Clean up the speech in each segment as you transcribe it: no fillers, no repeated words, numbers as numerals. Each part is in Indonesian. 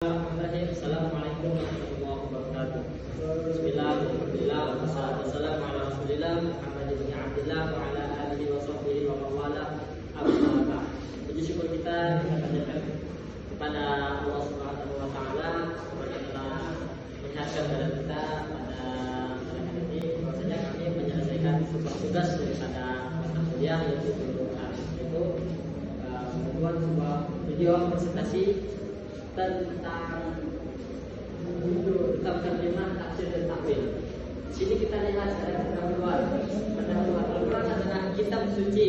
Assalamualaikum warahmatullahi wabarakatuh. Bismillah, alhamdulillah, wassalatu wassalamu ala rasulillah Muhammad bin Abdillah wa ala alihi wa sahbihi wa mawala. Amma ba'd. Puji syukur kita panjatkan kepada Allah Subhanahu wa taala yang telah menyehatkan badan kita pada hari ini. Bahwasanya kami menyelesaikan sebuah tugas daripada mata kuliah yaitu membuat sebuah video presentasi tentang terjemah tafsir dan takwil. Di sini kita lihat ada pendahuluan. Pendahuluan Al-Quran adalah kitab suci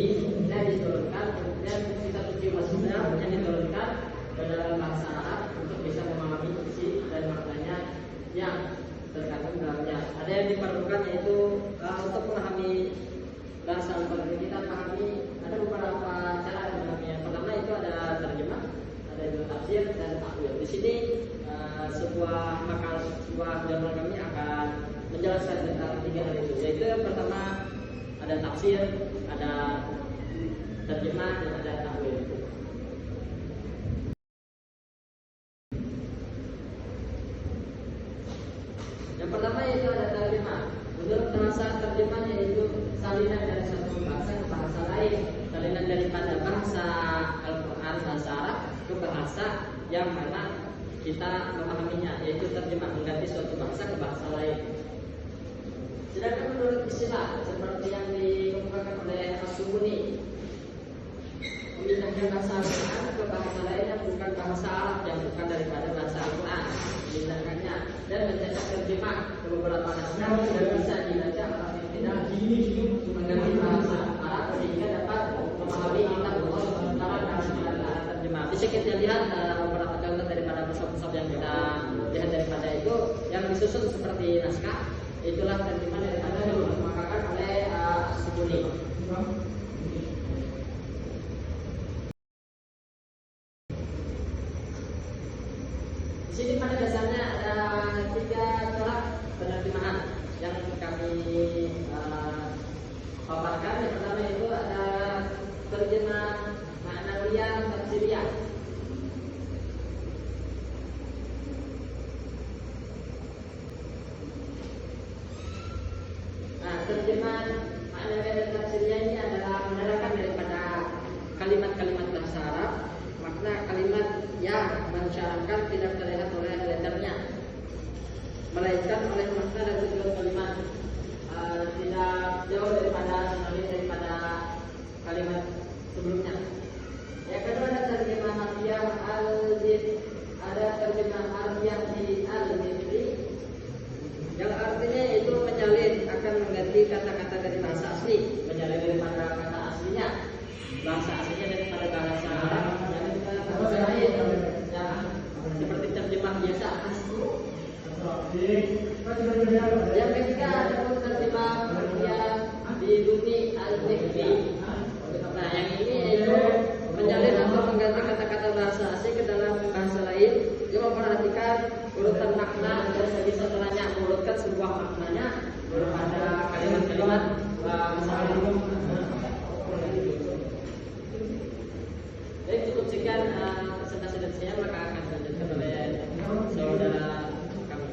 yang diturunkan, kemudian kitab suci Wasila yang diturunkan ke dalam bahasa Arab untuk bisa memahami isi dan maknanya yang terkandung dalamnya. Ada yang diperlukan yaitu untuk memahami bahasa Al-Quran kita pahami ada beberapa cara memahaminya. Pertama itu ada terjemah, ada juga tafsir dan takwil. Di sini sebuah jurnal kami akan menjelaskan tentang tiga hal itu, yaitu yang pertama ada tafsir, ada terjemah dan ada takwil. Yang pertama yaitu ada terjemah. Menurut bahasa terjemah yaitu salinan dari satu bahasa ke bahasa lain, salinan daripada bahasa Al-Quran bahasa Arab ke bahasa yang mana kita memahaminya, yaitu terjemah, mengganti suatu bahasa ke bahasa lain. Sedangkan menurut istilah seperti yang dikemukakan oleh As-Subuni, memindahkan bahasa Al-Quran ke bahasa lain yang bukan bahasa Arab, yang bukan daripada bahasa Al-Quran, memindahkannya dan mencetak terjemah ke beberapa naskah yang bisa dibaca atau tidak mengganti bahasa Arab sehingga dapat memahami kitab Allah sementara dalam terjemah. Bisa kita lihat beberapa contoh daripada pusat-pusat yang kita lihat daripada itu yang disusun seperti naskah, itulah terjemah daripada yang dikemukakan oleh As-Subuni. Di sini pada dasarnya ada tiga corak penerjemahan yang kami paparkan. Yang pertama itu ada terjemah ma'nawiyah tafsiriyah. Terjemah ma'nawiyah dan tafsiriyah ini adalah menerangkan daripada kalimat-kalimat bahasa Arab, makna kalimat yang mensyaratkan tidak terlihat oleh letternya, melainkan oleh makna dan tujuan kalimat, tidak jauh daripada kalimat sebelumnya. Yang kedua ada terjemah harfiah al-jid, ada terjemah harfiah di al-jidri, yang artinya itu menyalin, akan mengganti kata-kata dari bahasa asli, menyalin daripada kata aslinya, bahasa aslinya daripada bahasa Arab, bahasa lain, seperti terjemah biasa. Yang ketiga ada terjemah harfiah di bumi al-jidri. Nah, yang ini yaitu menyalin atau mengganti kata-kata bahasa asing ke dalam bahasa lain, yang memperhatikan urutan makna dan segi setelahnya, urutkan sebuah maknanya pada kalimat-kalimat bahasa Arab. Jadi cukup sekian presentasi dari saya, maka akan dilanjutkan oleh saudara kami.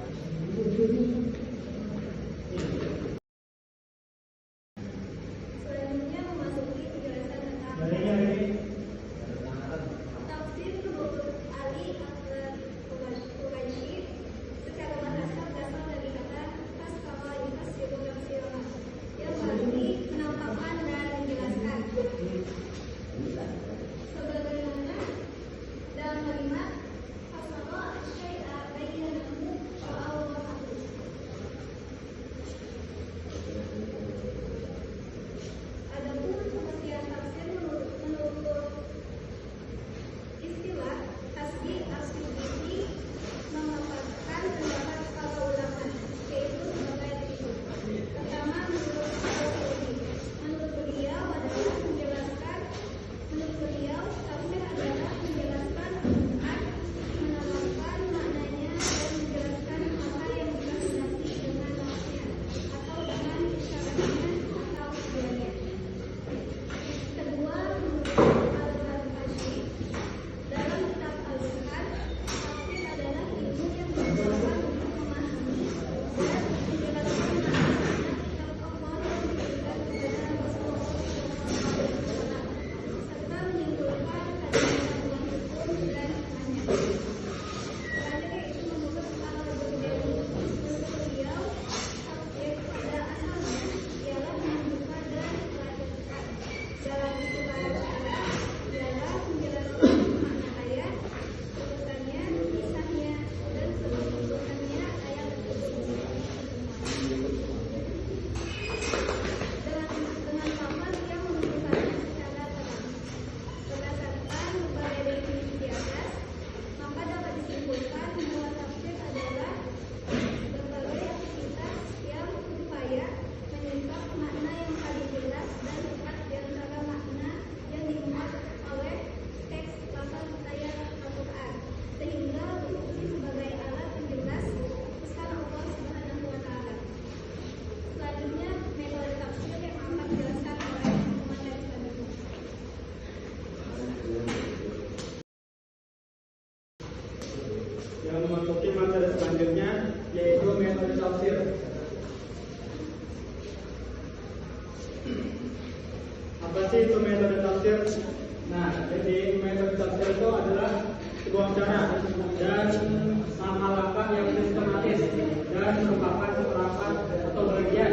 sih itu metode tafsir? Nah, jadi metode tafsir itu adalah sebuah cara dan sama langkah yang sistematis dan merupakan seperangkat atau bagian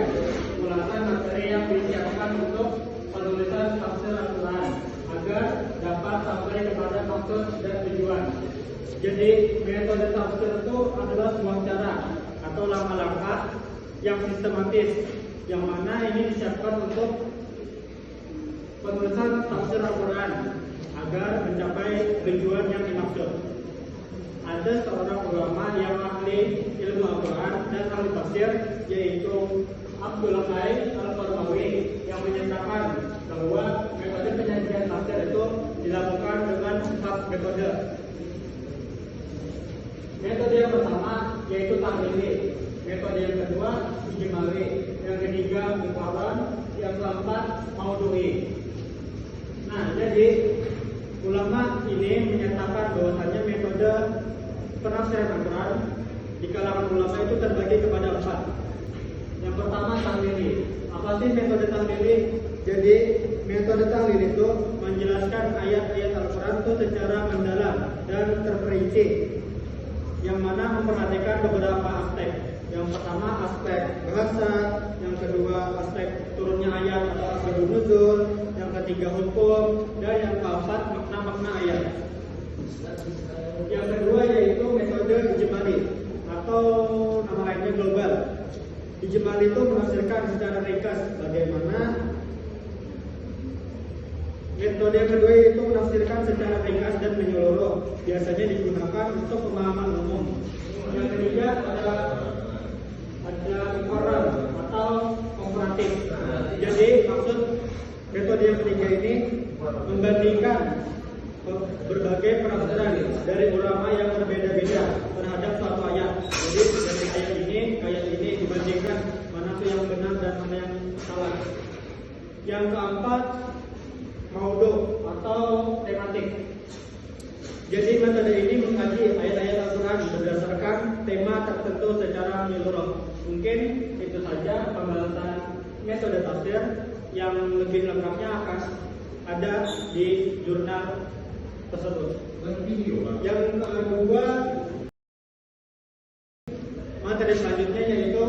ulasan materi yang disiapkan untuk penulisan tafsir Al-Quran agar dapat sampai kepada maksud dan tujuan. Jadi metode tafsir itu adalah sebuah cara atau langkah-langkah yang sistematis yang mana ini disiapkan untuk penulisan tafsir Al-Quran agar mencapai tujuan yang dimaksud. Ada seorang ulama yang ahli ilmu Al-Quran dan ahli tafsir, yaitu Abdullah Al-Qarmawi, yang menyatakan bahwa metode penyajian tafsir itu dilakukan dengan 4 metode. Metode yang pertama yaitu tahlili, metode yang kedua ijmali, yang ketiga muqarrar, yang keempat maudhu'i. Nah, jadi ulama ini menyatakan bahwasanya metode penafsiran Al-Quran di kalangan ulama itu terbagi kepada 4. Yang pertama tahlili. Apa sih metode tahlili? Jadi metode tahlil itu menjelaskan ayat-ayat Al-Quran itu secara mendalam dan terperinci, yang mana memperhatikan beberapa aspek. Yang pertama aspek bahasa, yang kedua aspek turunnya ayat atau asbabun nuzul, yang ketiga hukum, dan yang keempat makna-makna ayat. Yang kedua yaitu metode ijmali atau nama lainnya global. Ijmali itu menafsirkan secara ringkas bagaimana. Metode yang kedua yaitu menafsirkan secara ringkas dan menyeluruh, biasanya digunakan untuk pemahaman umum. Yang ketiga ada muqarrar atau komparatif. Jadi maksud metode yang ketiga ini membandingkan berbagai penafsiran dari ulama yang berbeda-beda terhadap suatu ayat. Jadi dari ayat ini dibandingkan mana tuh yang benar dan mana yang salah. Yang keempat maudhu atau tematik. Jadi metode ini mengkaji ayat-ayat Al-Quran berdasarkan tema tertentu secara menyeluruh. Mungkin itu saja pembahasan metode tafsir, yang lebih lengkapnya akan ada di jurnal tersebut. Yang kedua, materi selanjutnya yaitu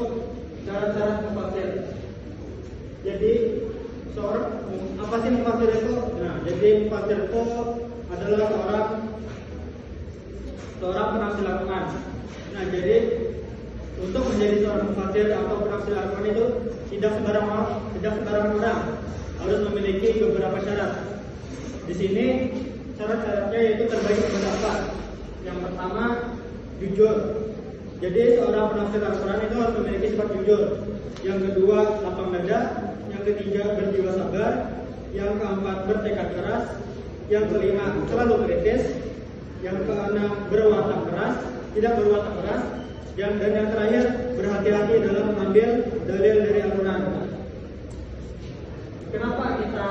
cara-cara mufasir. Jadi apa sih mufasir itu? Nah, jadi mufasir itu adalah seorang penafsir Al-Quran. Nah, jadi untuk menjadi seorang mufasir atau penafsir Al-Quran itu tidak sembarang orang, harus memiliki beberapa syarat. Di sini syarat-syaratnya yaitu terbagi kepada 4. Yang pertama jujur. Jadi seorang penafsir Al-Quran itu harus memiliki sifat jujur. Yang kedua lapang dada. Yang ketiga berjiwa sabar. Yang keempat bertekad keras. Yang kelima selalu kritis. Yang keenam berwatak keras, tidak berwatak keras. Dan yang terakhir berhati-hati dalam mengambil dalil dari Al-Quran. Kenapa kita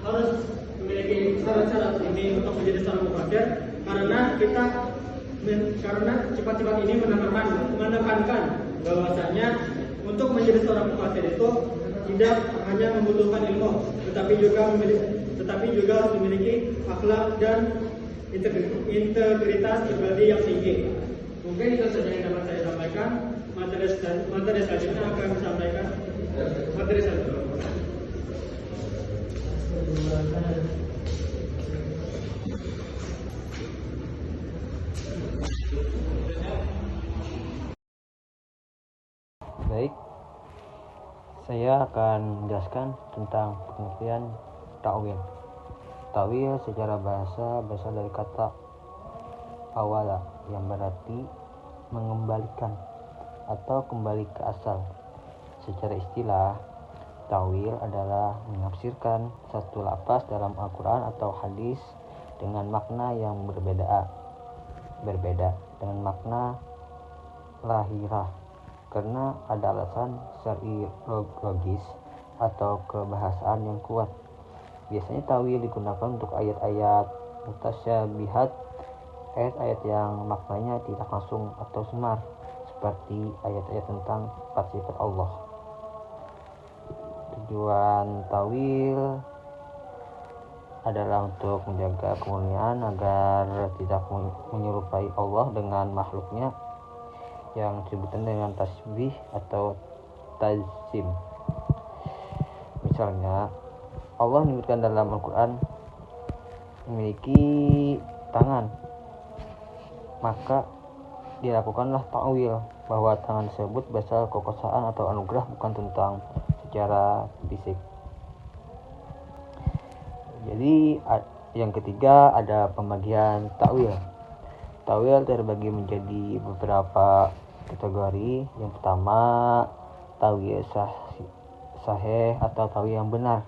harus memiliki syarat-syarat ini untuk menjadi seorang mufasir? Karena sifat-sifat ini menekankan bahwasanya untuk menjadi seorang mufasir itu tidak hanya membutuhkan ilmu, tetapi juga harus memiliki akhlak dan integritas pribadi yang tinggi. Mungkin itu saja yang dapat saya sampaikan. Materi selanjutnya akan disampaikan materi selanjutnya. Baik, saya akan menjelaskan tentang pengertian ta'wil. Ta'wil secara bahasa berasal dari kata awala, yang berarti mengembalikan atau kembali ke asal. Secara istilah, ta'wil adalah menafsirkan satu lafaz dalam Al-Quran atau hadis dengan makna yang berbeda dengan makna lahirah, karena ada alasan syar'i logis atau kebahasaan yang kuat. Biasanya ta'wil digunakan untuk ayat-ayat mutasyabihat, ayat-ayat yang maknanya tidak langsung atau samar, seperti ayat-ayat tentang sifat Allah. Tujuan ta'wil adalah untuk menjaga kemurnian agar tidak menyerupai Allah dengan makhluknya yang disebutkan dengan tasbih atau tazim. Misalnya Allah menyebutkan dalam Al-Quran memiliki tangan, maka dilakukanlah ta'wil bahwa tangan tersebut berasal kekuasaan atau anugerah, bukan tentang secara fisik. Jadi yang ketiga ada pembagian ta'wil. Ta'wil terbagi menjadi beberapa kategori. Yang pertama, ta'wil sahih atau ta'wil yang benar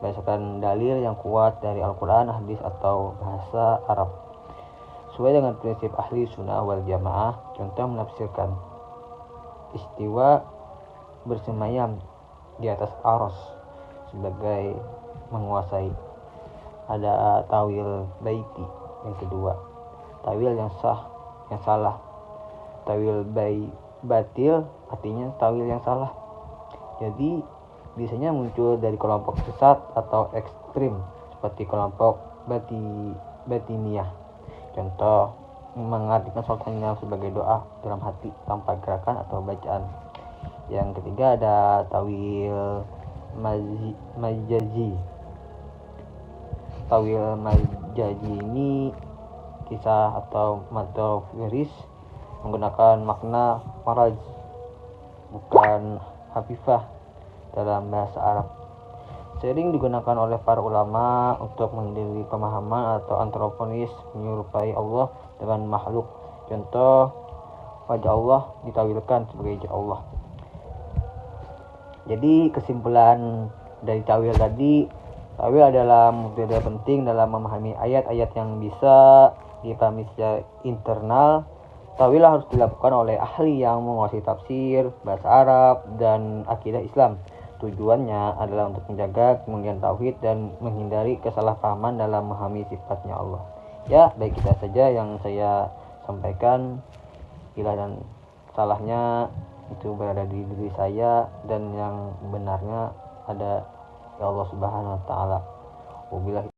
berdasarkan dalil yang kuat dari Al-Quran, hadis atau bahasa Arab sesuai dengan prinsip ahli sunnah wal jamaah. Contoh menafsirkan istiwa bersemayam di atas arsy sebagai menguasai. Ada tawil baiti. Yang kedua, tawil yang salah. Tawil batil artinya tawil yang salah. Jadi biasanya muncul dari kelompok sesat atau ekstrim seperti kelompok batiniyah. Contoh, mengartikan sholat hanya sebagai doa dalam hati tanpa gerakan atau bacaan. Yang ketiga ada tawil majazi. Tawil majazi ini kisah atau metaforis menggunakan makna maraj, bukan hafifah dalam bahasa Arab. Sering digunakan oleh para ulama untuk menghindari pemahaman atau antroponis menyerupai Allah dengan makhluk. Contoh, wajah Allah ditawilkan sebagai wajah Allah. Jadi kesimpulan dari tawil tadi, tawil adalah metode penting dalam memahami ayat-ayat yang bisa dipahami secara internal. Tawil harus dilakukan oleh ahli yang menguasai tafsir, bahasa Arab, dan akidah Islam. Tujuannya adalah untuk menjaga kemuliaan tauhid dan menghindari kesalahpahaman dalam memahami sifatnya Allah. Ya, baik kita saja yang saya sampaikan. Bila dan salahnya itu berada di diri saya, dan yang benarnya ada ya Allah Subhanahu wa taala. Wabillahi